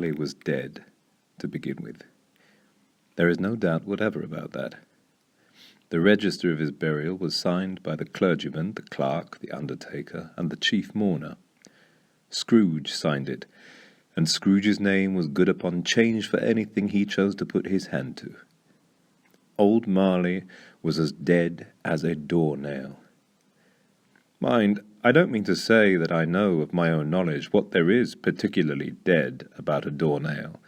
Marley was dead, to begin with. There is no doubt whatever about that. The register of his burial was signed by the clergyman, the clerk, the undertaker, and the chief mourner. Scrooge signed it, and Scrooge's name was good upon change for anything he chose to put his hand to. Old Marley was as dead as a door-nail. Mind, I don't mean to say that I know of my own knowledge what there is particularly dead about a door-nail.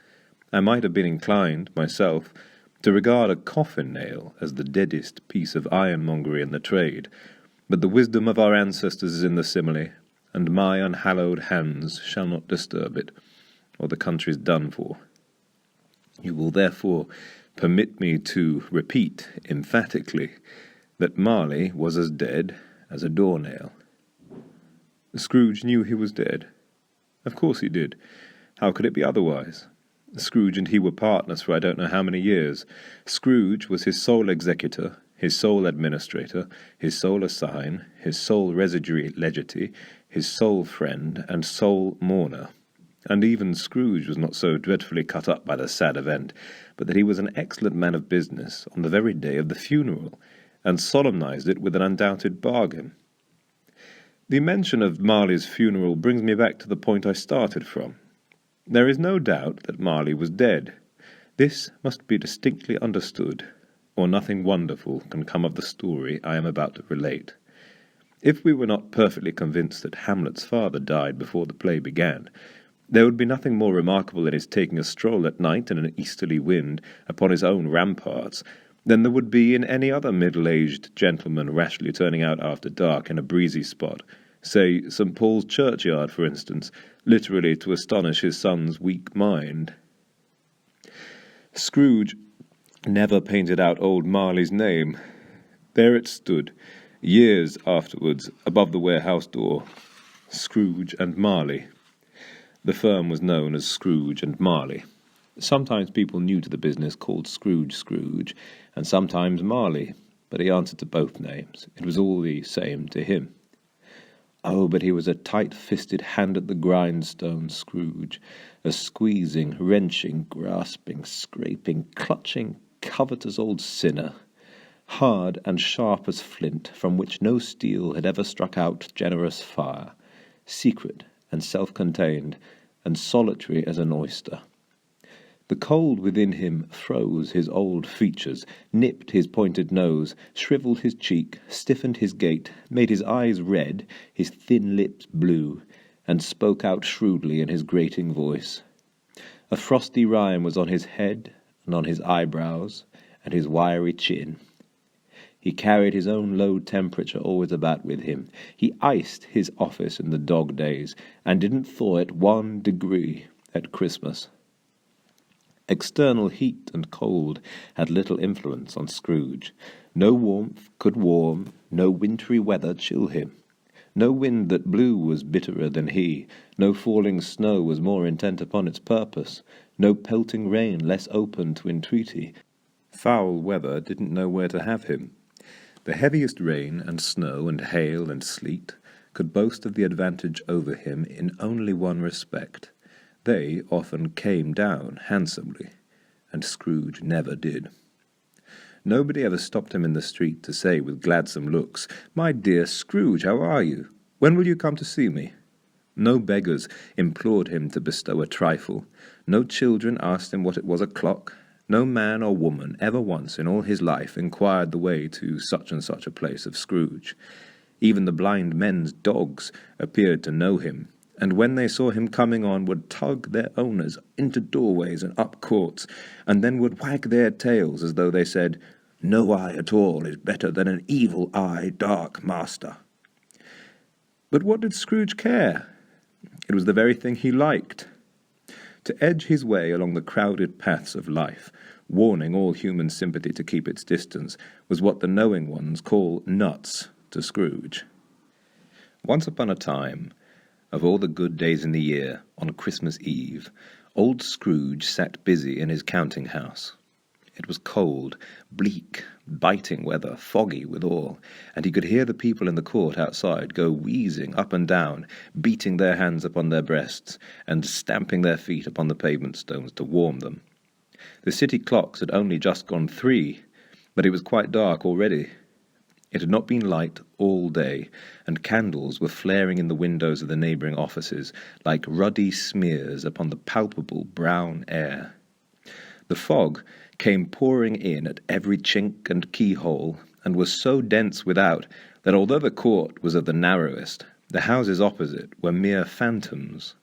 I might have been inclined, myself, to regard a coffin-nail as the deadest piece of ironmongery in the trade, but the wisdom of our ancestors is in the simile, and my unhallowed hands shall not disturb it, or the country's done for. You will therefore permit me to repeat emphatically that Marley was as dead as a door-nail. Scrooge knew he was dead. Of course he did. How could it be otherwise? Scrooge and he were partners for I don't know how many years. Scrooge was his sole executor, his sole administrator, his sole assign, his sole residuary legatee, his sole friend, and sole mourner. And even Scrooge was not so dreadfully cut up by the sad event, but that he was an excellent man of business on the very day of the funeral, and solemnized it with an undoubted bargain. The mention of Marley's funeral brings me back to the point I started from. There is no doubt that Marley was dead. This must be distinctly understood, or nothing wonderful can come of the story I am about to relate. If we were not perfectly convinced that Hamlet's father died before the play began, there would be nothing more remarkable in his taking a stroll at night in an easterly wind upon his own ramparts than there would be in any other middle-aged gentleman rashly turning out after dark in a breezy spot, say St. Paul's churchyard, for instance, literally to astonish his son's weak mind. Scrooge never painted out old Marley's name. There it stood, years afterwards, above the warehouse door. Scrooge and Marley. The firm was known as Scrooge and Marley. Sometimes people new to the business called Scrooge, and sometimes Marley, but he answered to both names. It was all the same to him. Oh, but he was a tight-fisted hand at the grindstone, Scrooge, a squeezing, wrenching, grasping, scraping, clutching, covetous old sinner, hard and sharp as flint, from which no steel had ever struck out generous fire, secret and self-contained, and solitary as an oyster. The cold within him froze his old features, nipped his pointed nose, shriveled his cheek, stiffened his gait, made his eyes red, his thin lips blue, and spoke out shrewdly in his grating voice. A frosty rime was on his head and on his eyebrows and his wiry chin. He carried his own low temperature always about with him. He iced his office in the dog days, and didn't thaw it 1 degree at Christmas. External heat and cold had little influence on Scrooge. No warmth could warm, no wintry weather chill him. No wind that blew was bitterer than he, no falling snow was more intent upon its purpose, no pelting rain less open to entreaty. Foul weather didn't know where to have him. The heaviest rain and snow and hail and sleet could boast of the advantage over him in only one respect. They often came down handsomely, and Scrooge never did. Nobody ever stopped him in the street to say with gladsome looks, "My dear Scrooge, how are you? When will you come to see me?" No beggars implored him to bestow a trifle. No children asked him what it was o'clock. No man or woman ever once in all his life inquired the way to such and such a place of Scrooge. Even the blind men's dogs appeared to know him, and when they saw him coming on would tug their owners into doorways and up courts, and then would wag their tails as though they said, "No eye at all is better than an evil eye, dark master." But what did Scrooge care? It was the very thing he liked. To edge his way along the crowded paths of life, warning all human sympathy to keep its distance, was what the knowing ones call nuts to Scrooge. Once upon a time, of all the good days in the year, on Christmas Eve, old Scrooge sat busy in his counting-house. It was cold, bleak, biting weather, foggy withal, and he could hear the people in the court outside go wheezing up and down, beating their hands upon their breasts, and stamping their feet upon the pavement stones to warm them. The city clocks had only just gone 3, but it was quite dark already. It had not been light all day, and candles were flaring in the windows of the neighbouring offices like ruddy smears upon the palpable brown air. The fog came pouring in at every chink and keyhole, and was so dense without that although the court was of the narrowest, the houses opposite were mere phantoms.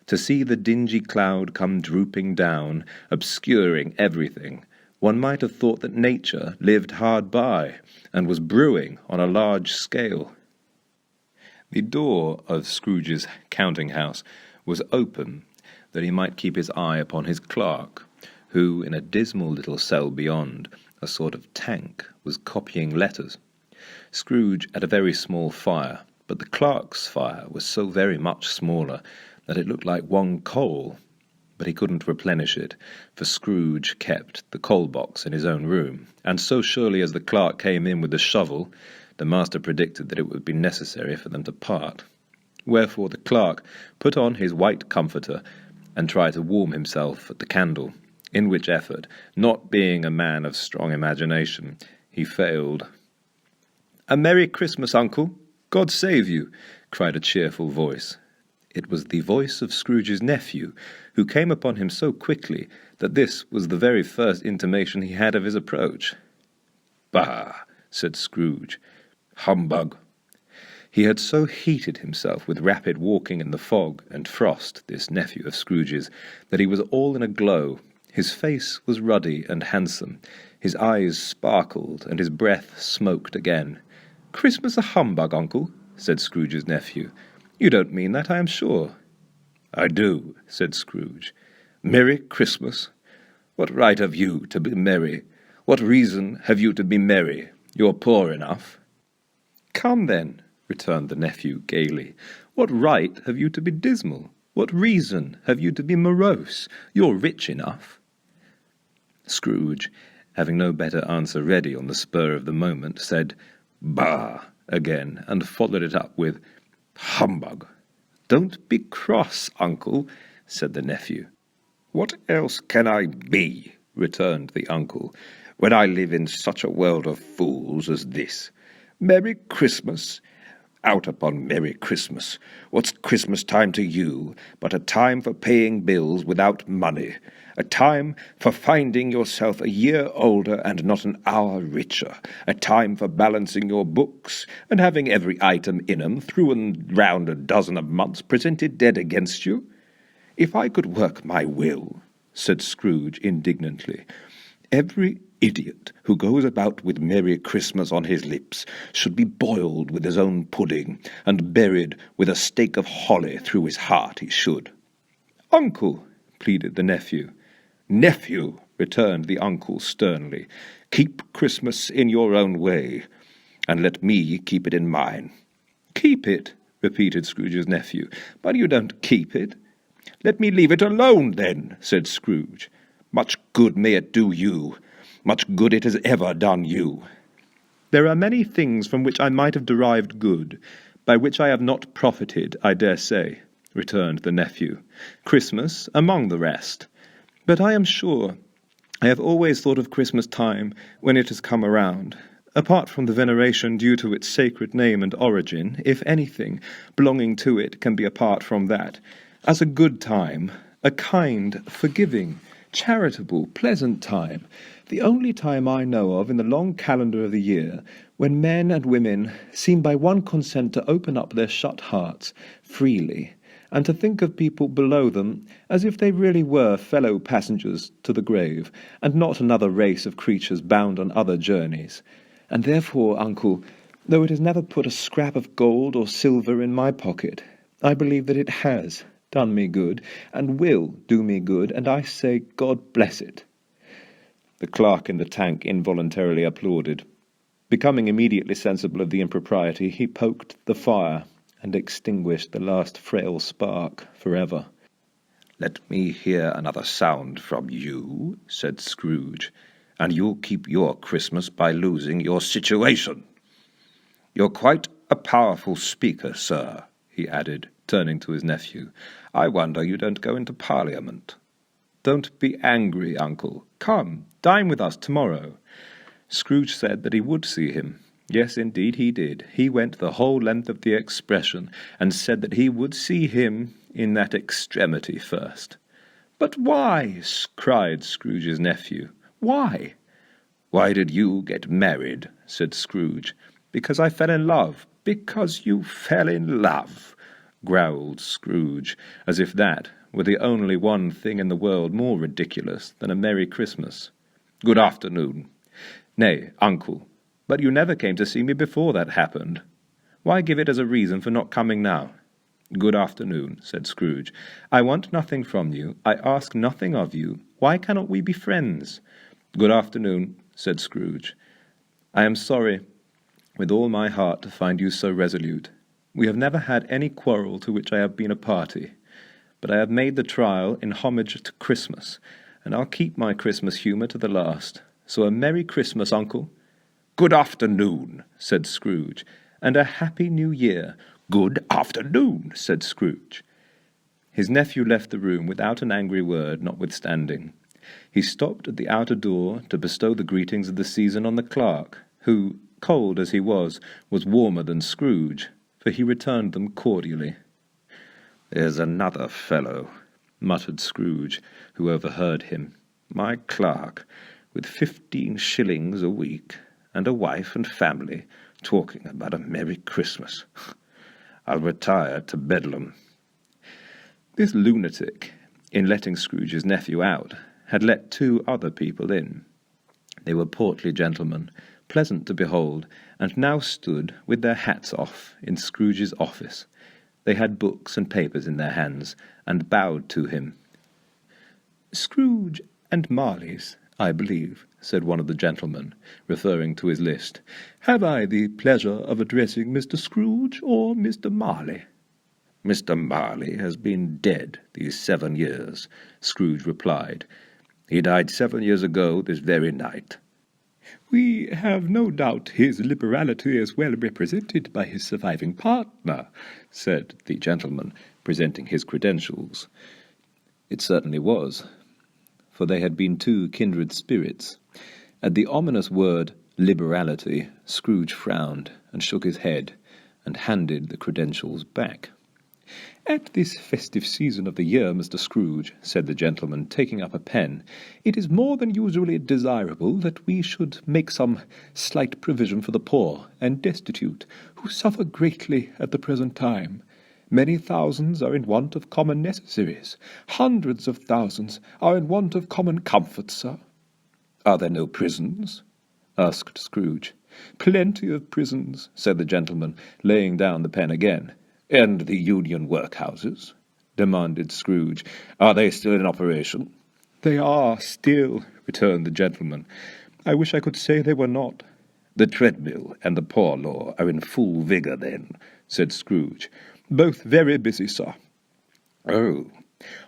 To see the dingy cloud come drooping down, obscuring everything, one might have thought that nature lived hard by, and was brewing on a large scale. The door of Scrooge's counting-house was open, that he might keep his eye upon his clerk, who, in a dismal little cell beyond, a sort of tank, was copying letters. Scrooge had a very small fire, but the clerk's fire was so very much smaller that it looked like one coal. But he couldn't replenish it, for Scrooge kept the coal-box in his own room, and so surely as the clerk came in with the shovel, the master predicted that it would be necessary for them to part. Wherefore the clerk put on his white comforter and tried to warm himself at the candle, in which effort, not being a man of strong imagination, he failed. "A Merry Christmas, uncle! God save you!" cried a cheerful voice. It was the voice of Scrooge's nephew, who came upon him so quickly that this was the very first intimation he had of his approach. "Bah!" said Scrooge. "Humbug!" He had so heated himself with rapid walking in the fog and frost, this nephew of Scrooge's, that he was all in a glow. His face was ruddy and handsome, his eyes sparkled, and his breath smoked again. "Christmas a humbug, uncle?" said Scrooge's nephew. "You don't mean that, I am sure." "I do," said Scrooge. "Merry Christmas? What right have you to be merry? What reason have you to be merry? You're poor enough." "Come, then," returned the nephew gaily. "What right have you to be dismal? What reason have you to be morose? You're rich enough." Scrooge, having no better answer ready on the spur of the moment, said "Bah!" again, and followed it up with "Humbug!" "Don't be cross, uncle," said the nephew. "What else can I be," returned the uncle, "when I live in such a world of fools as this? Merry Christmas! Out upon Merry Christmas! What's Christmas time to you but a time for paying bills without money, a time for finding yourself a year older and not an hour richer, a time for balancing your books and having every item in 'em through and round a dozen of months presented dead against you? If I could work my will," said Scrooge indignantly, "every idiot who goes about with Merry Christmas on his lips should be boiled with his own pudding, and buried with a stake of holly through his heart, he should." "Uncle," pleaded the nephew. "Nephew," returned the uncle sternly, "keep Christmas in your own way, and let me keep it in mine." "Keep it," repeated Scrooge's nephew, "but you don't keep it." "Let me leave it alone, then," said Scrooge. "Much good may it do you. Much good it has ever done you." "There are many things from which I might have derived good, by which I have not profited, I dare say," returned the nephew. "Christmas among the rest. But I am sure I have always thought of Christmas time when it has come around. Apart from the veneration due to its sacred name and origin, if anything belonging to it can be apart from that, as a good time, a kind, forgiving, charitable, pleasant time, the only time I know of in the long calendar of the year when men and women seem by one consent to open up their shut hearts freely, and to think of people below them as if they really were fellow passengers to the grave, and not another race of creatures bound on other journeys. And therefore, uncle, though it has never put a scrap of gold or silver in my pocket, I believe that it has done me good, and will do me good, and I say God bless it." The clerk in the tank involuntarily applauded. Becoming immediately sensible of the impropriety, he poked the fire, and extinguished the last frail spark forever. "Let me hear another sound from you," said Scrooge, and you'll keep your Christmas by losing your situation. You're quite a powerful speaker, sir, he added, turning to his nephew. I wonder you don't go into Parliament. Don't be angry, uncle. Come, dine with us tomorrow. Scrooge said that he would see him. Yes, indeed he did. He went the whole length of the expression, and said that he would see him in that extremity first. But why? Cried Scrooge's nephew. Why? Why did you get married? Said Scrooge. Because I fell in love. Because you fell in love, growled Scrooge, as if that were the only one thing in the world more ridiculous than a Merry Christmas. Good afternoon. Nay, uncle, but you never came to see me before that happened. Why give it as a reason for not coming now? Good afternoon, said Scrooge. I want nothing from you. I ask nothing of you. Why cannot we be friends? Good afternoon, said Scrooge. I am sorry with all my heart to find you so resolute. We have never had any quarrel to which I have been a party, but I have made the trial in homage to Christmas, and I'll keep my Christmas humour to the last. So a Merry Christmas, uncle. Good afternoon, said Scrooge, and a Happy New Year. Good afternoon, said Scrooge. His nephew left the room without an angry word, notwithstanding. He stopped at the outer door to bestow the greetings of the season on the clerk, who, cold as he was warmer than Scrooge, for he returned them cordially. There's another fellow, muttered Scrooge, who overheard him. My clerk, with 15 shillings a week, and a wife and family, talking about a Merry Christmas. I'll retire to Bedlam. This lunatic, in letting Scrooge's nephew out, had let 2 other people in. They were portly gentlemen, pleasant to behold, and now stood with their hats off in Scrooge's office. They had books and papers in their hands, and bowed to him. Scrooge and Marley's, I believe, said one of the gentlemen, referring to his list. Have I the pleasure of addressing Mr. Scrooge or Mr. Marley? Mr. Marley has been dead these 7 years, Scrooge replied. He died 7 years ago this very night. We have no doubt his liberality is well represented by his surviving partner, said the gentleman, presenting his credentials. It certainly was, for they had been 2 kindred spirits. At the ominous word liberality, Scrooge frowned and shook his head, and handed the credentials back. At this festive season of the year, Mr. Scrooge, said the gentleman, taking up a pen, it is more than usually desirable that we should make some slight provision for the poor and destitute, who suffer greatly at the present time. Many thousands are in want of common necessaries. Hundreds of thousands are in want of common comforts, sir. Are there no prisons? Asked Scrooge. Plenty of prisons, said the gentleman, laying down the pen again. And the union workhouses? Demanded Scrooge. Are they still in operation? They are still, returned the gentleman. I wish I could say they were not. The treadmill and the poor law are in full vigour, then, said Scrooge. Both very busy, sir. Oh,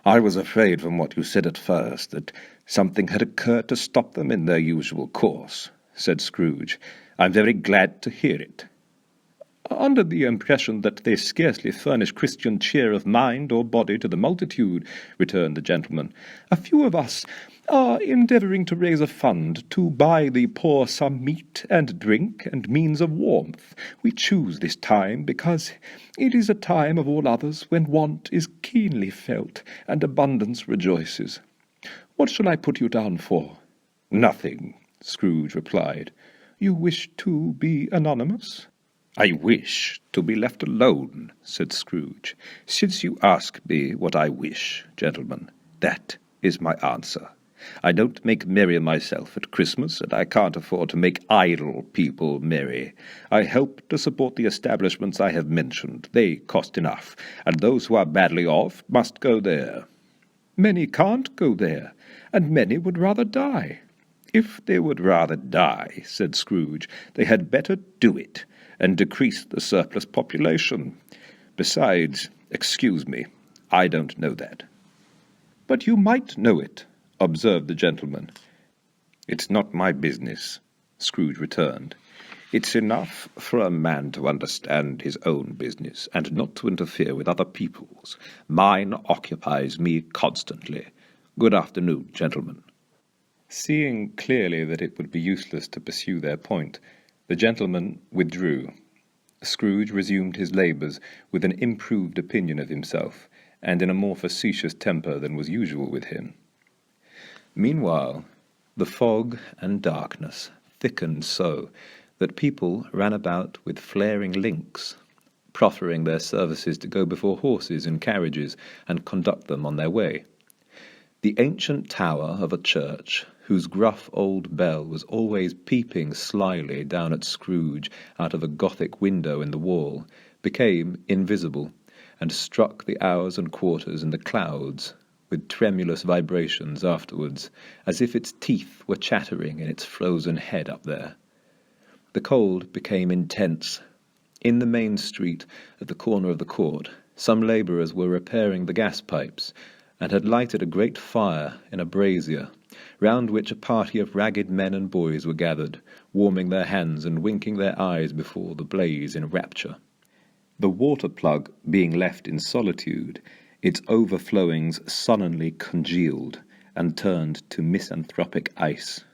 I was afraid from what you said at first that something had occurred to stop them in their usual course, said Scrooge. I'm very glad to hear it. Under the impression that they scarcely furnish Christian cheer of mind or body to the multitude, returned the gentleman, a few of us are endeavouring to raise a fund to buy the poor some meat and drink and means of warmth. We choose this time because it is a time of all others when want is keenly felt and abundance rejoices. What shall I put you down for? Nothing, Scrooge replied. You wish to be anonymous? I wish to be left alone, said Scrooge. Since you ask me what I wish, gentlemen, that is my answer. I don't make merry myself at Christmas, and I can't afford to make idle people merry. I help to support the establishments I have mentioned. They cost enough, and those who are badly off must go there. Many can't go there, and many would rather die. If they would rather die, said Scrooge, they had better do it, and decrease the surplus population. Besides, excuse me, I don't know that. But you might know it, observed the gentleman. "It's not my business," Scrooge returned. "It's enough for a man to understand his own business, and not to interfere with other people's. Mine occupies me constantly. Good afternoon, gentlemen." Seeing clearly that it would be useless to pursue their point, the gentlemen withdrew. Scrooge resumed his labours with an improved opinion of himself, and in a more facetious temper than was usual with him. Meanwhile, the fog and darkness thickened so that people ran about with flaring links, proffering their services to go before horses in carriages and conduct them on their way. The ancient tower of a church, whose gruff old bell was always peeping slyly down at Scrooge out of a Gothic window in the wall, became invisible, and struck the hours and quarters in the clouds with tremulous vibrations afterwards, as if its teeth were chattering in its frozen head up there. The cold became intense. In the main street, at the corner of the court, some labourers were repairing the gas pipes, and had lighted a great fire in a brazier, round which a party of ragged men and boys were gathered, warming their hands and winking their eyes before the blaze in rapture. The water-plug being left in solitude, its overflowings sullenly congealed and turned to misanthropic ice.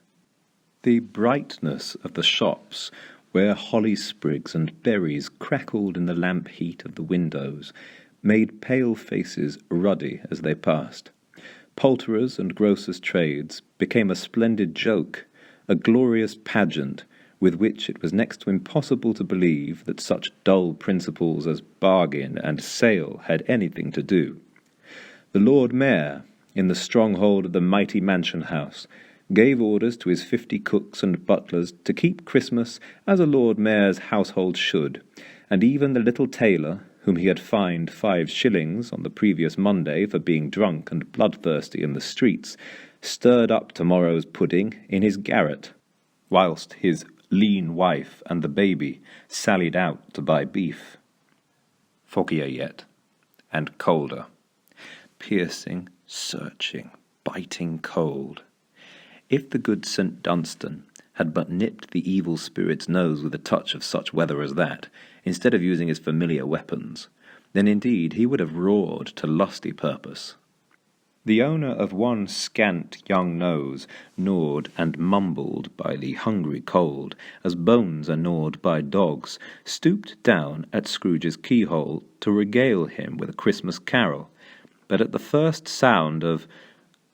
The brightness of the shops, where holly sprigs and berries crackled in the lamp heat of the windows, made pale faces ruddy as they passed. Poulterers' and grocers' trades became a splendid joke, a glorious pageant, with which it was next to impossible to believe that such dull principles as bargain and sale had anything to do. The Lord Mayor, in the stronghold of the mighty mansion house, gave orders to his 50 cooks and butlers to keep Christmas as a Lord Mayor's household should, and even the little tailor, whom he had fined 5 shillings on the previous Monday for being drunk and bloodthirsty in the streets, stirred up tomorrow's pudding in his garret, whilst his lean wife and the baby sallied out to buy beef. Foggier yet, and colder. Piercing, searching, biting cold. If the good St. Dunstan had but nipped the evil spirit's nose with a touch of such weather as that, instead of using his familiar weapons, then indeed he would have roared to lusty purpose. The owner of one scant young nose, gnawed and mumbled by the hungry cold, as bones are gnawed by dogs, stooped down at Scrooge's keyhole to regale him with a Christmas carol, but at the first sound of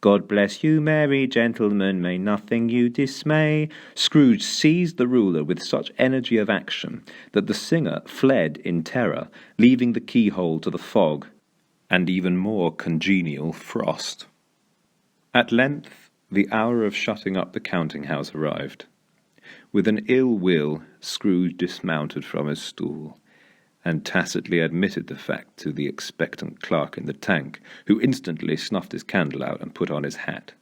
"God bless you, merry gentlemen, may nothing you dismay," Scrooge seized the ruler with such energy of action that the singer fled in terror, leaving the keyhole to the fog, and even more congenial frost. At length the hour of shutting up the counting-house arrived. With an ill will, Scrooge dismounted from his stool, and tacitly admitted the fact to the expectant clerk in the tank, who instantly snuffed his candle out and put on his hat.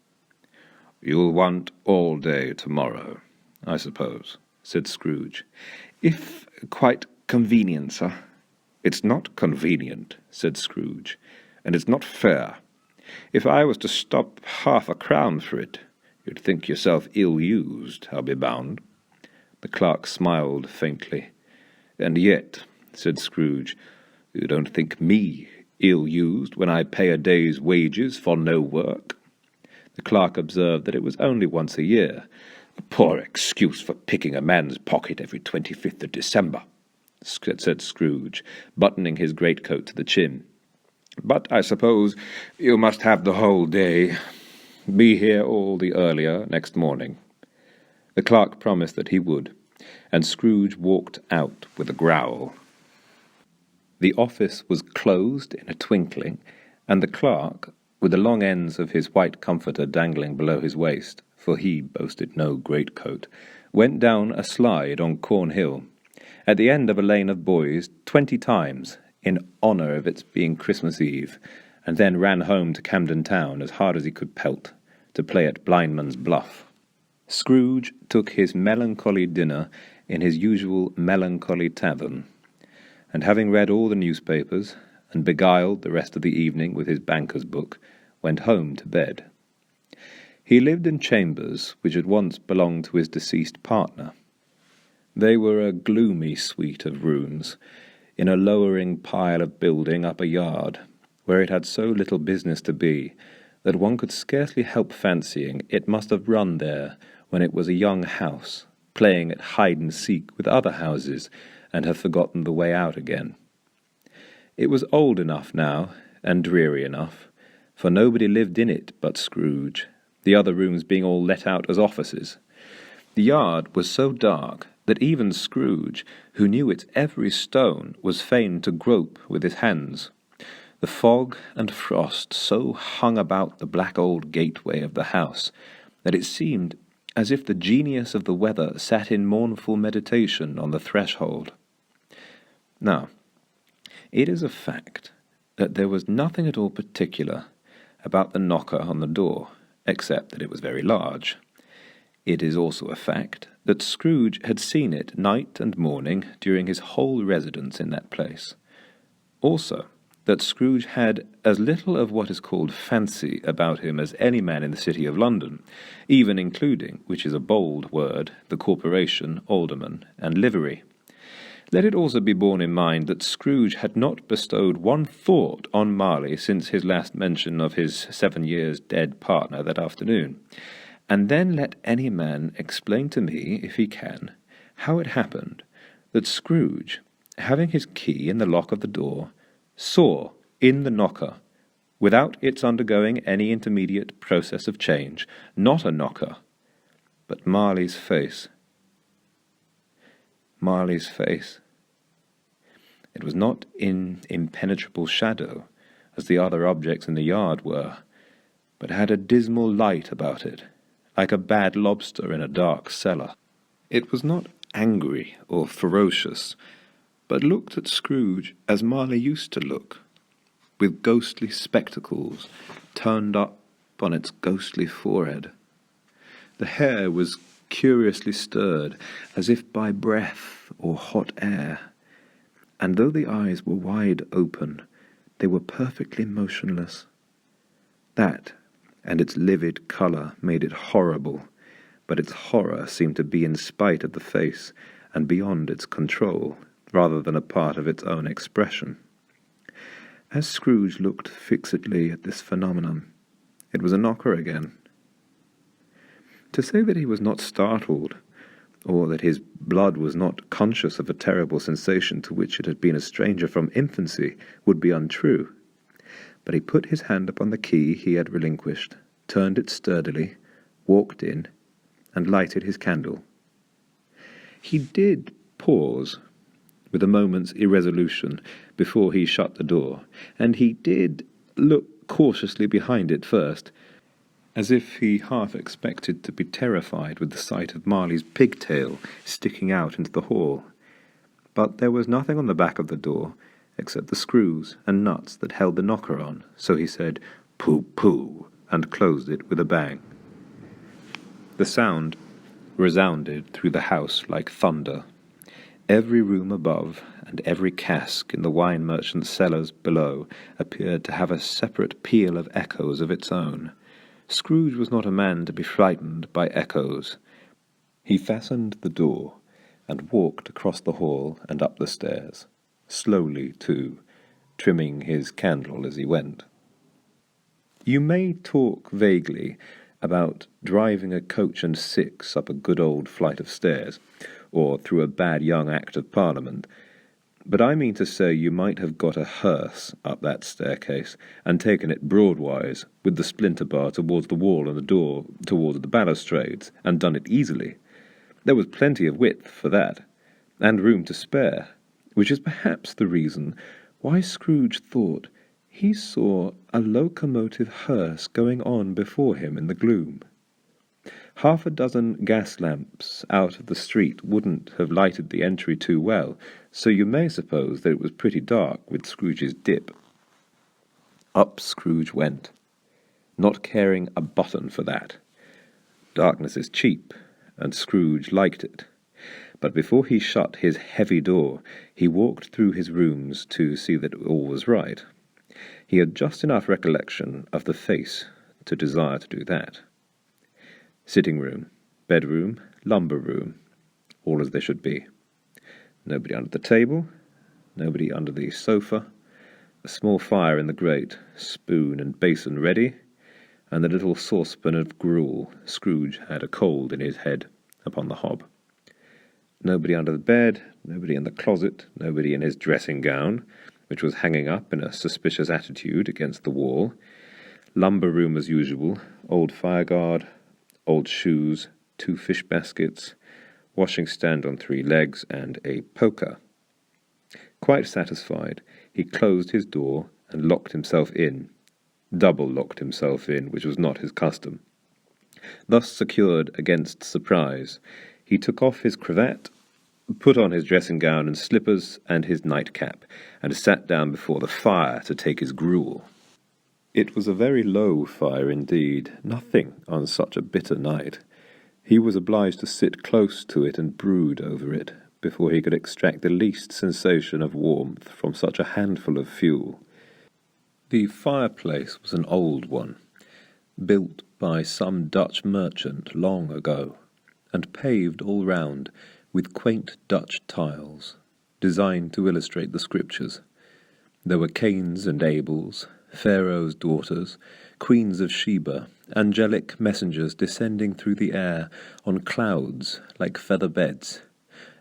"You'll want all day tomorrow, I suppose," said Scrooge. "If quite convenient, sir." "It's not convenient," said Scrooge, "and it's not fair. If I was to stop £0.50 for it, you'd think yourself ill-used, I'll be bound." The clerk smiled faintly. "And yet," said Scrooge, "you don't think me ill-used when I pay a day's wages for no work?" The clerk observed that it was only once a year. "A poor excuse for picking a man's pocket every 25th of December," said Scrooge, buttoning his greatcoat to the chin. "But I suppose you must have the whole day. Be here all the earlier next morning." The clerk promised that he would, and Scrooge walked out with a growl. The office was closed in a twinkling, and the clerk, with the long ends of his white comforter dangling below his waist, for he boasted no greatcoat, went down a slide on Cornhill, at the end of a lane of boys 20 times, in honour of its being Christmas Eve, and then ran home to Camden Town as hard as he could pelt, to play at blindman's buff. Scrooge took his melancholy dinner in his usual melancholy tavern, and having read all the newspapers, and beguiled the rest of the evening with his banker's book, went home to bed. He lived in chambers which had once belonged to his deceased partner. They were a gloomy suite of rooms, in a lowering pile of building up a yard, where it had so little business to be that one could scarcely help fancying it must have run there when it was a young house, playing at hide-and-seek with other houses, and have forgotten the way out again. It was old enough now, and dreary enough, for nobody lived in it but Scrooge, the other rooms being all let out as offices. The yard was so dark that even Scrooge, who knew its every stone, was fain to grope with his hands. The fog and frost so hung about the black old gateway of the house that it seemed as if the genius of the weather sat in mournful meditation on the threshold. Now, it is a fact that there was nothing at all particular about the knocker on the door, except that it was very large. It is also a fact that Scrooge had seen it night and morning during his whole residence in that place. Also, that Scrooge had as little of what is called fancy about him as any man in the city of London, even including, which is a bold word, the corporation, alderman, and livery. Let it also be borne in mind that Scrooge had not bestowed one thought on Marley since his last mention of his 7 years dead partner that afternoon. And then let any man explain to me, if he can, how it happened that Scrooge, having his key in the lock of the door, saw in the knocker, without its undergoing any intermediate process of change, not a knocker, but Marley's face. Marley's face. It was not in impenetrable shadow, as the other objects in the yard were, but had a dismal light about it, like a bad lobster in a dark cellar. It was not angry or ferocious, but looked at Scrooge as Marley used to look, with ghostly spectacles turned up on its ghostly forehead. The hair was curiously stirred, as if by breath or hot air, and though the eyes were wide open, they were perfectly motionless. That, and its livid colour, made it horrible, but its horror seemed to be in spite of the face, and beyond its control, rather than a part of its own expression. As Scrooge looked fixedly at this phenomenon, it was a knocker again. To say that he was not startled, or that his blood was not conscious of a terrible sensation to which it had been a stranger from infancy, would be untrue. But he put his hand upon the key he had relinquished, turned it sturdily, walked in, and lighted his candle. He did pause, with a moment's irresolution, before he shut the door, and he did look cautiously behind it first, as if he half expected to be terrified with the sight of Marley's pigtail sticking out into the hall. But there was nothing on the back of the door, except the screws and nuts that held the knocker on, so he said, "Pooh, pooh," and closed it with a bang. The sound resounded through the house like thunder. Every room above, and every cask in the wine merchant's cellars below, appeared to have a separate peal of echoes of its own. Scrooge was not a man to be frightened by echoes. He fastened the door, and walked across the hall and up the stairs, slowly too, trimming his candle as he went. You may talk vaguely about driving a coach and six up a good old flight of stairs, or through a bad young Act of Parliament, but I mean to say you might have got a hearse up that staircase, and taken it broadwise, with the splinter bar towards the wall and the door towards the balustrades, and done it easily. There was plenty of width for that, and room to spare, which is perhaps the reason why Scrooge thought he saw a locomotive hearse going on before him in the gloom. Half a dozen gas lamps out of the street wouldn't have lighted the entry too well, so you may suppose that it was pretty dark with Scrooge's dip. Up Scrooge went, not caring a button for that. Darkness is cheap, and Scrooge liked it. But before he shut his heavy door, he walked through his rooms to see that all was right. He had just enough recollection of the face to desire to do that. Sitting room, bedroom, lumber room, all as they should be. Nobody under the table, nobody under the sofa, a small fire in the grate, spoon and basin ready, and the little saucepan of gruel Scrooge had a cold in his head upon the hob. Nobody under the bed, nobody in the closet, nobody in his dressing gown, which was hanging up in a suspicious attitude against the wall. Lumber room as usual, old fireguard, old shoes, 2 fish baskets, washing stand on 3 legs, and a poker. Quite satisfied, he closed his door and locked himself in, double-locked himself in, which was not his custom. Thus secured against surprise, he took off his cravat, put on his dressing gown and slippers and his nightcap, and sat down before the fire to take his gruel. It was a very low fire indeed, nothing on such a bitter night. He was obliged to sit close to it and brood over it, before he could extract the least sensation of warmth from such a handful of fuel. The fireplace was an old one, built by some Dutch merchant long ago, and paved all round with quaint Dutch tiles, designed to illustrate the scriptures. There were Cains and Abels, Pharaoh's daughters, queens of Sheba, angelic messengers descending through the air on clouds like feather beds,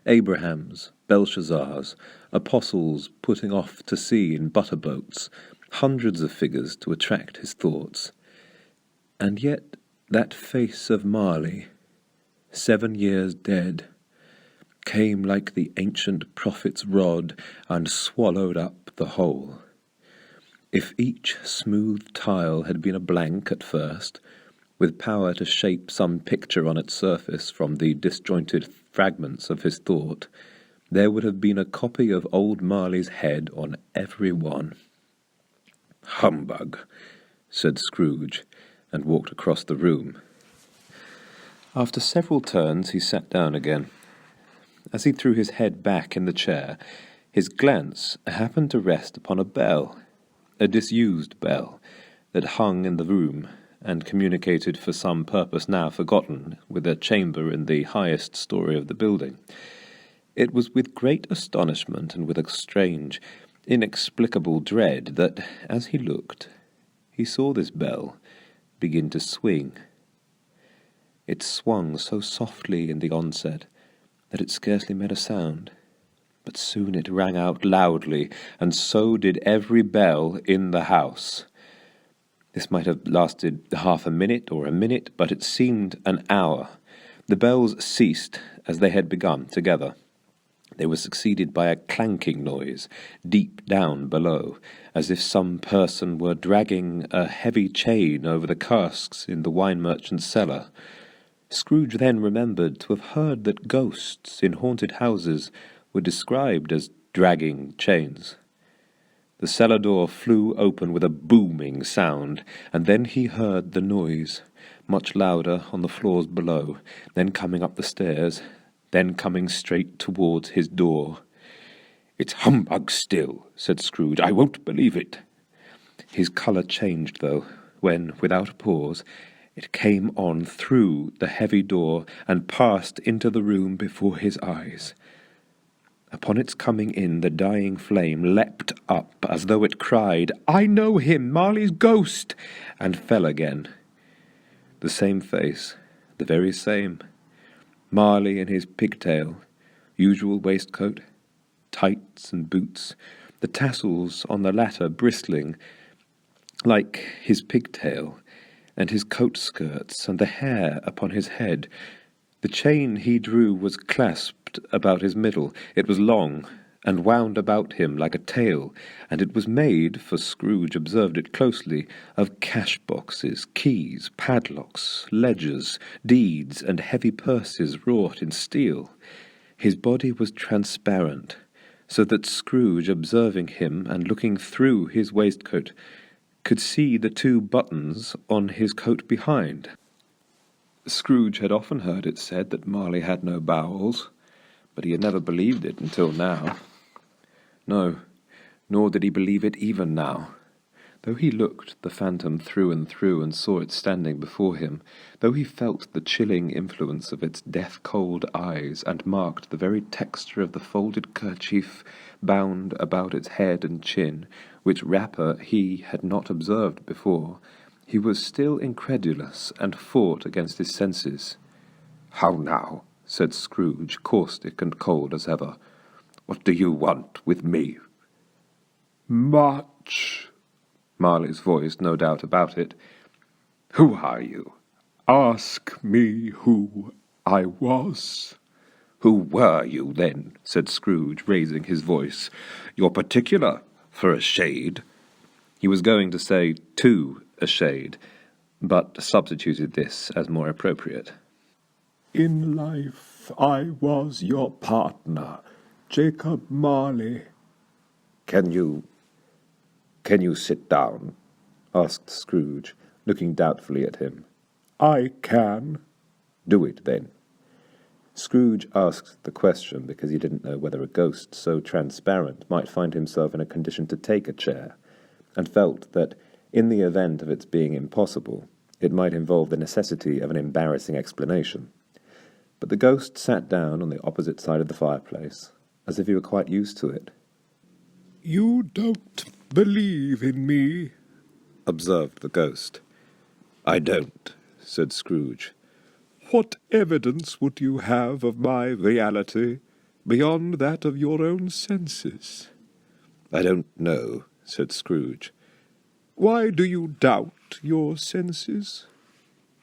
Abrahams, Belshazzars, apostles putting off to sea in butterboats, hundreds of figures to attract his thoughts. And yet that face of Marley, 7 years dead, came like the ancient prophet's rod and swallowed up the whole. If each smooth tile had been a blank at first, with power to shape some picture on its surface from the disjointed fragments of his thought, there would have been a copy of old Marley's head on every one. "Humbug," said Scrooge, and walked across the room. After several turns he sat down again. As he threw his head back in the chair, his glance happened to rest upon a bell, a disused bell, that hung in the room, and communicated for some purpose now forgotten with a chamber in the highest story of the building. It was with great astonishment and with a strange, inexplicable dread that, as he looked, he saw this bell begin to swing. It swung so softly in the onset that it scarcely made a sound, but soon it rang out loudly, and so did every bell in the house. This might have lasted half a minute or a minute, but it seemed an hour. The bells ceased as they had begun together. They were succeeded by a clanking noise deep down below, as if some person were dragging a heavy chain over the casks in the wine merchant's cellar. Scrooge then remembered to have heard that ghosts in haunted houses were described as dragging chains. The cellar door flew open with a booming sound, and then he heard the noise, much louder on the floors below, then coming up the stairs, then coming straight towards his door. "It's humbug still," said Scrooge. "I won't believe it." His colour changed, though, when, without a pause, it came on through the heavy door and passed into the room before his eyes. Upon its coming in, the dying flame leapt up as though it cried, "I know him, Marley's ghost!" and fell again. The same face, the very same. Marley in his pigtail, usual waistcoat, tights and boots, the tassels on the latter bristling like his pigtail, and his coat skirts and the hair upon his head. The chain he drew was clasped about his middle. It was long, and wound about him like a tail, and it was made, for Scrooge observed it closely, of cash-boxes, keys, padlocks, ledgers, deeds, and heavy purses wrought in steel. His body was transparent, so that Scrooge, observing him and looking through his waistcoat, could see the 2 buttons on his coat behind. Scrooge had often heard it said that Marley had no bowels, but he had never believed it until now. No, nor did he believe it even now. Though he looked the phantom through and saw it standing before him, though he felt the chilling influence of its death-cold eyes, and marked the very texture of the folded kerchief bound about its head and chin, which wrapper he had not observed before, he was still incredulous, and fought against his senses. "How now?" said Scrooge, caustic and cold as ever. "What do you want with me?" "Much." Marley's voice, no doubt about it. "Who are you?" "Ask me who I was." "Who were you, then?" said Scrooge, raising his voice. "You're particular, for a shade." He was going to say "to a shade," but substituted this as more appropriate. "In life I was your partner, Jacob Marley." Can you sit down?" asked Scrooge, looking doubtfully at him. "I can." "Do it, then." Scrooge asked the question because he didn't know whether a ghost so transparent might find himself in a condition to take a chair, and felt that, in the event of its being impossible, it might involve the necessity of an embarrassing explanation. But the ghost sat down on the opposite side of the fireplace, as if he were quite used to it. "You don't believe in me?" observed the ghost. "I don't," said Scrooge. "What evidence would you have of my reality, beyond that of your own senses?" "I don't know," said Scrooge. "Why do you doubt your senses?"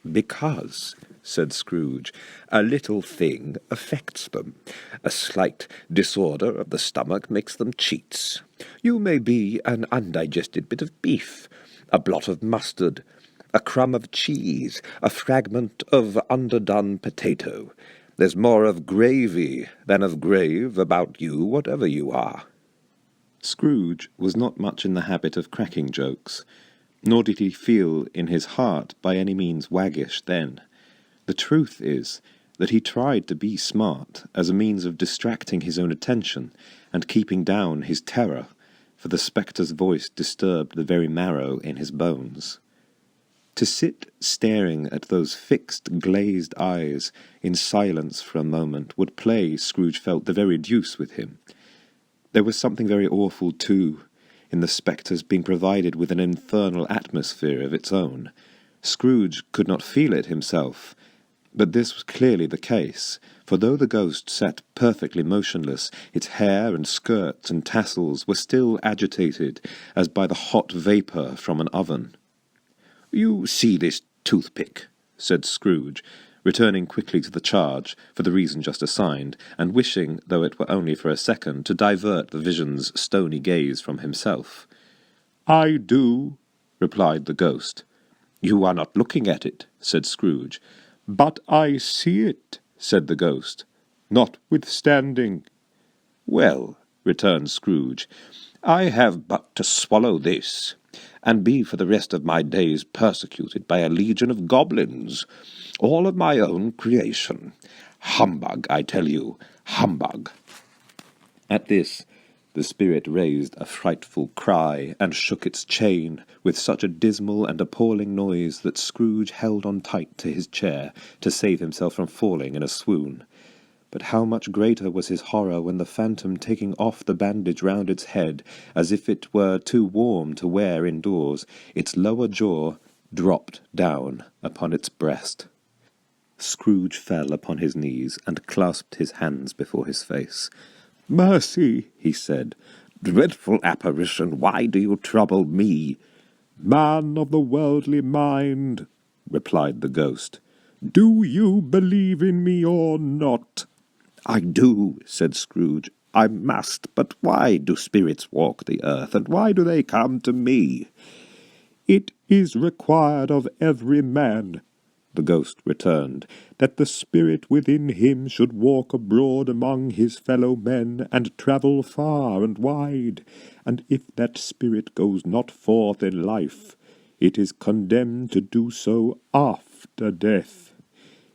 "Because," said Scrooge, "a little thing affects them. A slight disorder of the stomach makes them cheats. You may be an undigested bit of beef, a blot of mustard, a crumb of cheese, a fragment of underdone potato. There's more of gravy than of grave about you, whatever you are." Scrooge was not much in the habit of cracking jokes, nor did he feel in his heart by any means waggish then. The truth is that he tried to be smart as a means of distracting his own attention and keeping down his terror, for the spectre's voice disturbed the very marrow in his bones. To sit staring at those fixed, glazed eyes in silence for a moment would play, Scrooge felt, the very deuce with him. There was something very awful, too, in the spectre's being provided with an infernal atmosphere of its own. Scrooge could not feel it himself, but this was clearly the case, for though the ghost sat perfectly motionless, its hair and skirts and tassels were still agitated as by the hot vapour from an oven. "You see this toothpick?" said Scrooge, returning quickly to the charge, for the reason just assigned, and wishing, though it were only for a second, to divert the vision's stony gaze from himself. "I do," replied the ghost. "You are not looking at it," said Scrooge. "But I see it," said the ghost, "notwithstanding." "Well," returned Scrooge, "I have but to swallow this, and be for the rest of my days persecuted by a legion of goblins, all of my own creation. Humbug, I tell you, humbug." At this, the spirit raised a frightful cry, and shook its chain with such a dismal and appalling noise that Scrooge held on tight to his chair to save himself from falling in a swoon. But how much greater was his horror when the phantom, taking off the bandage round its head, as if it were too warm to wear indoors, its lower jaw dropped down upon its breast. Scrooge fell upon his knees and clasped his hands before his face. "Mercy," he said. "Dreadful apparition, why do you trouble me?" "Man of the worldly mind," replied the ghost, "do you believe in me or not?" "I do," said Scrooge. "I must. But why do spirits walk the earth, and why do they come to me?" "It is required of every man," the ghost returned, "that the spirit within him should walk abroad among his fellow men, and travel far and wide, and if that spirit goes not forth in life, it is condemned to do so after death.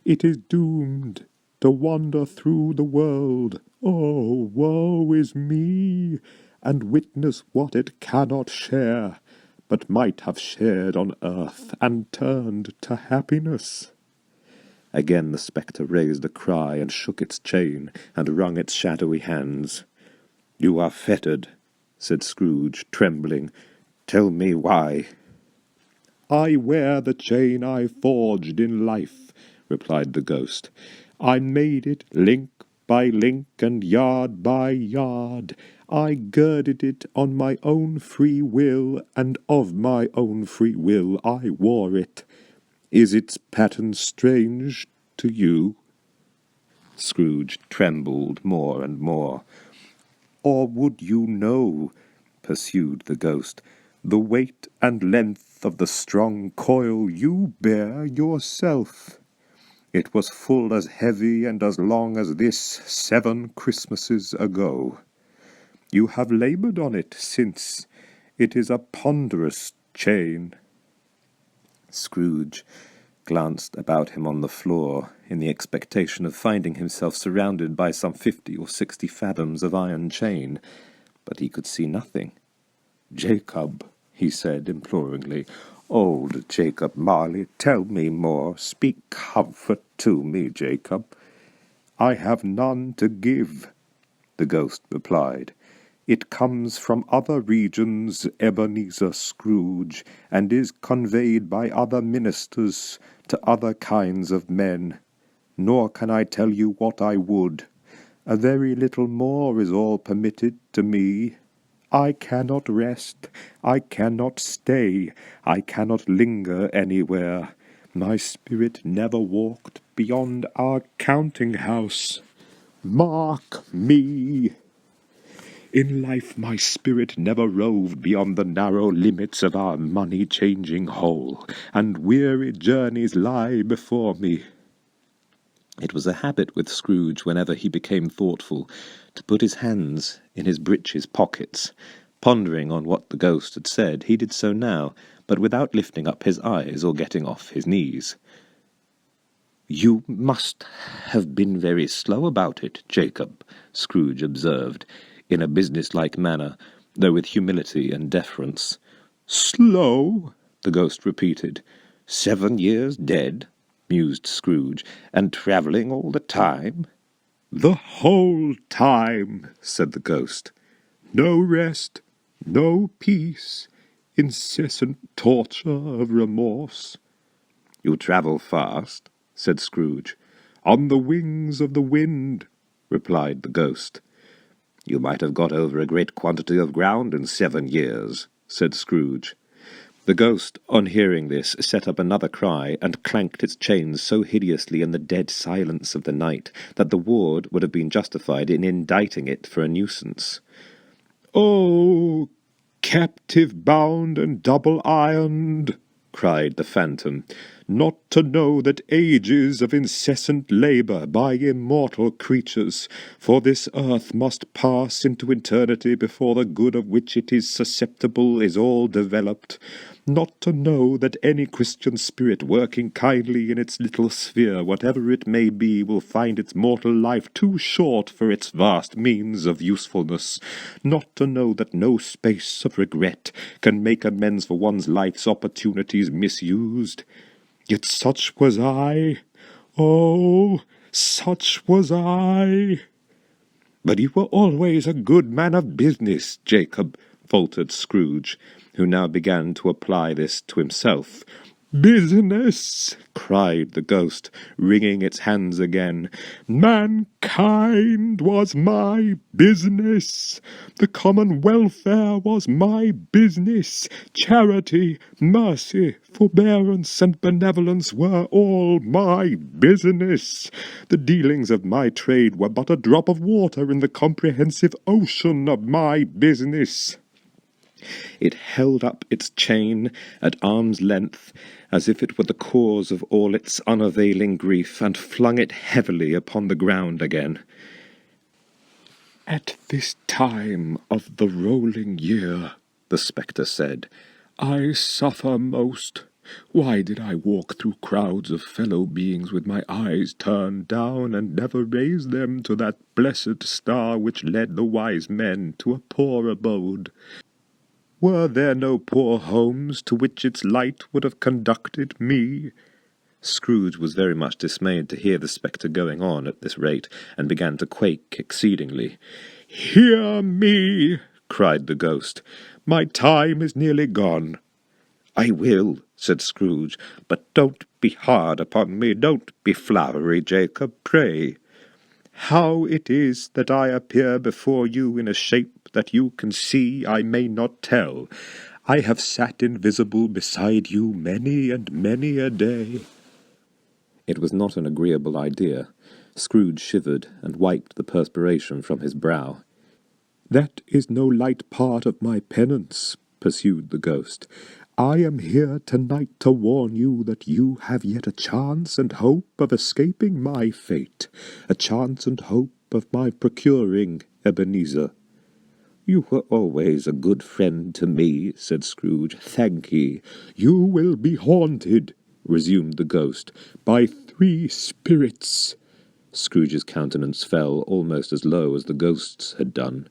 It is doomed to wander through the world, woe is me, and witness what it cannot share, but might have shared on earth and turned to happiness. Again the spectre raised a cry and shook its chain and wrung its shadowy hands. "You are fettered," said Scrooge, trembling. "Tell me why." "I wear the chain I forged in life," replied the ghost. "I made it link by link and yard by yard. I girded it on my own free will, and of my own free will I wore it. Is its pattern strange to you?" Scrooge trembled more and more. "Or would you know," pursued the ghost, "the weight and length of the strong coil you bear yourself? It was full as heavy and as long as this 7 Christmases ago. You have laboured on it since. It is a ponderous chain." Scrooge glanced about him on the floor, in the expectation of finding himself surrounded by some 50 or 60 fathoms of iron chain, but he could see nothing. "Jacob," he said imploringly, "old Jacob Marley, tell me more. Speak comfort to me, Jacob." "I have none to give," the ghost replied. "It comes from other regions, Ebenezer Scrooge, and is conveyed by other ministers to other kinds of men. Nor can I tell you what I would. A very little more is all permitted to me. I cannot rest, I cannot stay, I cannot linger anywhere. My spirit never walked beyond our counting-house. Mark me! In life my spirit never roved beyond the narrow limits of our money-changing hole, and weary journeys lie before me." It was a habit with Scrooge, whenever he became thoughtful, to put his hands in his breeches pockets. Pondering on what the ghost had said, he did so now, but without lifting up his eyes or getting off his knees. "You must have been very slow about it, Jacob," Scrooge observed, in a business-like manner, though with humility and deference. "Slow?" the ghost repeated. 7 years dead?" mused Scrooge, "and travelling all the time?" "The whole time," said the ghost. "No rest, no peace, incessant torture of remorse." "You travel fast?" said Scrooge. "On the wings of the wind," replied the ghost. "You might have got over a great quantity of ground in 7 years," said Scrooge. The ghost, on hearing this, set up another cry, and clanked its chains so hideously in the dead silence of the night that the ward would have been justified in indicting it for a nuisance. "Oh, captive bound and double-ironed," cried the phantom, "not to know that ages of incessant labour by immortal creatures for this earth must pass into eternity before the good of which it is susceptible is all developed, not to know that any Christian spirit working kindly in its little sphere, whatever it may be, will find its mortal life too short for its vast means of usefulness, not to know that no space of regret can make amends for one's life's opportunities misused. Yet such was I. Oh, such was I." "But you were always a good man of business, Jacob," faltered Scrooge, who now began to apply this to himself. "Business!" cried the ghost, wringing its hands again. "Mankind was my business. The common welfare was my business. Charity, mercy, forbearance, and benevolence were all my business. The dealings of my trade were but a drop of water in the comprehensive ocean of my business." It held up its chain at arm's length, as if it were the cause of all its unavailing grief, and flung it heavily upon the ground again. "At this time of the rolling year," the spectre said, "I suffer most. Why did I walk through crowds of fellow beings with my eyes turned down, and never raise them to that blessed star which led the wise men to a poor abode? Were there no poor homes to which its light would have conducted me? Scrooge was very much dismayed to hear the spectre going on at this rate, and began to quake exceedingly. "Hear me!" cried the ghost. "My time is nearly gone." "I will," said Scrooge, "but don't be hard upon me. Don't be flowery, Jacob, pray. How it is that I appear before you in a shape that you can see, I may not tell. I have sat invisible beside you many and many a day." It was not an agreeable idea. Scrooge shivered, and wiped the perspiration from his brow. "That is no light part of my penance," pursued the ghost. "I am here tonight to warn you that you have yet a chance and hope of escaping my fate, a chance and hope of my procuring Ebenezer." "You were always a good friend to me," said Scrooge. "Thank ye." "You will be haunted," resumed the ghost, "by 3 spirits." Scrooge's countenance fell almost as low as the ghost's had done.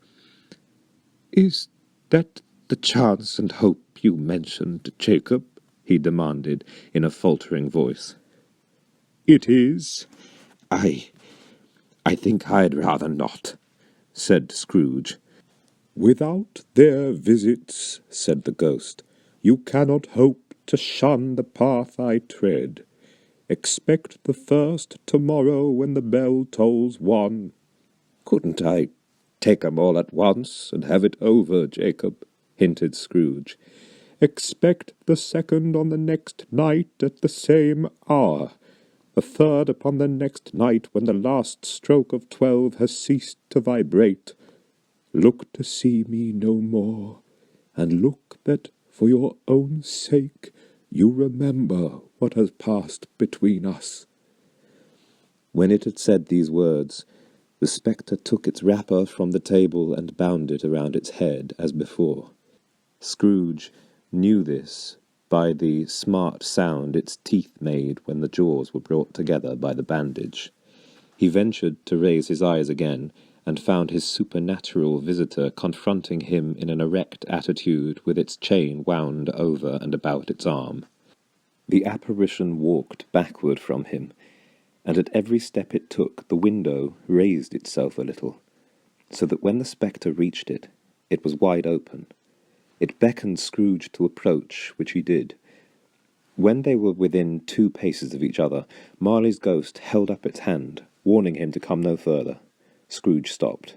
"Is that the chance and hope you mentioned, Jacob?" he demanded, in a faltering voice. "It is." I think I'd rather not," said Scrooge. "Without their visits," said the ghost, "you cannot hope to shun the path I tread. Expect the first tomorrow when the bell tolls 1. "Couldn't I take 'em all at once and have it over, Jacob?" hinted Scrooge. "Expect the second on the next night at the same hour. The third upon the next night when the last stroke of 12 has ceased to vibrate. Look to see me no more, and look that, for your own sake, you remember what has passed between us." When it had said these words, the spectre took its wrapper from the table and bound it around its head as before. Scrooge knew this by the smart sound its teeth made when the jaws were brought together by the bandage. He ventured to raise his eyes again, and found his supernatural visitor confronting him in an erect attitude with its chain wound over and about its arm. The apparition walked backward from him, and at every step it took the window raised itself a little, so that when the spectre reached it, it was wide open. It beckoned Scrooge to approach, which he did. When they were within 2 paces of each other, Marley's ghost held up its hand, warning him to come no further. Scrooge stopped.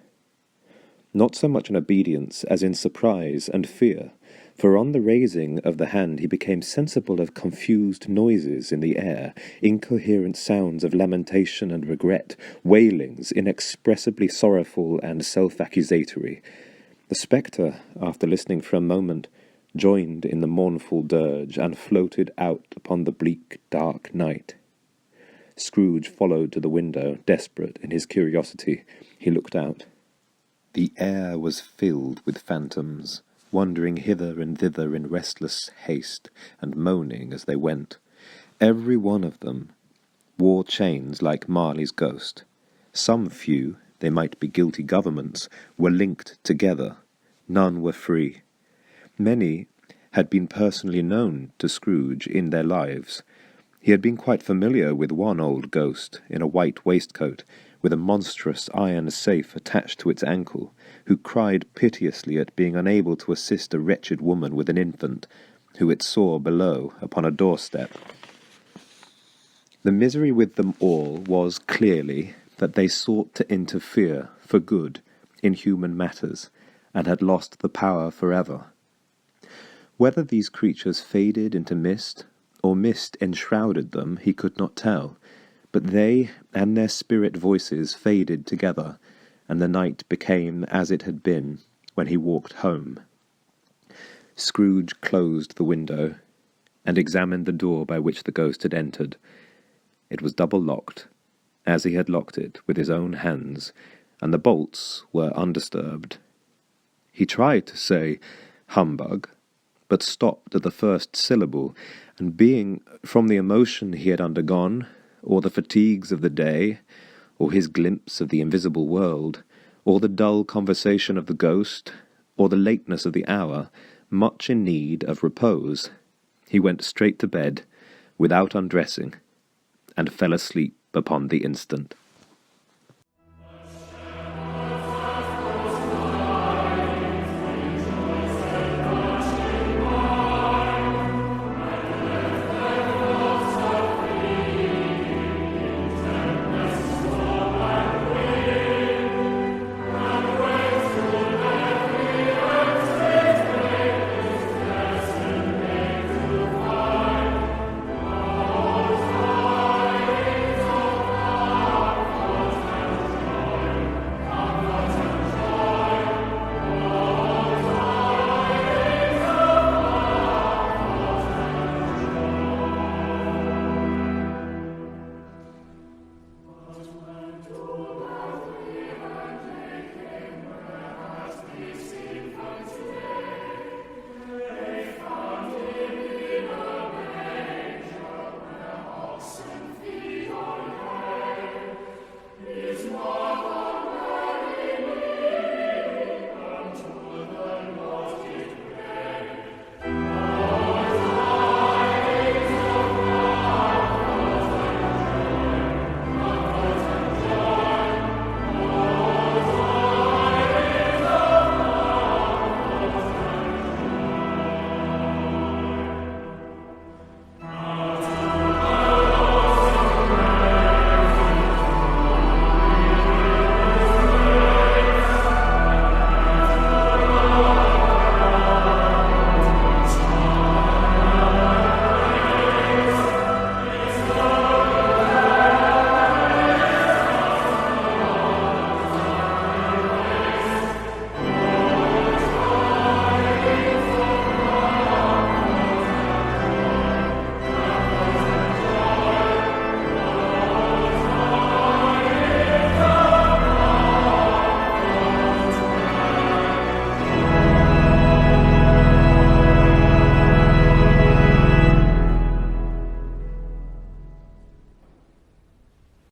Not so much in obedience as in surprise and fear, for on the raising of the hand he became sensible of confused noises in the air, incoherent sounds of lamentation and regret, wailings inexpressibly sorrowful and self-accusatory. The spectre, after listening for a moment, joined in the mournful dirge and floated out upon the bleak, dark night. Scrooge followed to the window, desperate in his curiosity. He looked out. The air was filled with phantoms, wandering hither and thither in restless haste, and moaning as they went. Every one of them wore chains like Marley's ghost. Some few, they might be guilty governments, were linked together. None were free. Many had been personally known to Scrooge in their lives. He had been quite familiar with one old ghost in a white waistcoat, with a monstrous iron safe attached to its ankle, who cried piteously at being unable to assist a wretched woman with an infant, who it saw below upon a doorstep. The misery with them all was, clearly, that they sought to interfere, for good, in human matters, and had lost the power forever. Whether these creatures faded into mist, or mist enshrouded them, he could not tell, but they and their spirit voices faded together, and the night became as it had been when he walked home. Scrooge closed the window, and examined the door by which the ghost had entered. It was double-locked, as he had locked it with his own hands, and the bolts were undisturbed. He tried to say, "Humbug," but stopped at the first syllable, and being, from the emotion he had undergone, or the fatigues of the day, or his glimpse of the invisible world, or the dull conversation of the ghost, or the lateness of the hour, much in need of repose, he went straight to bed, without undressing, and fell asleep upon the instant.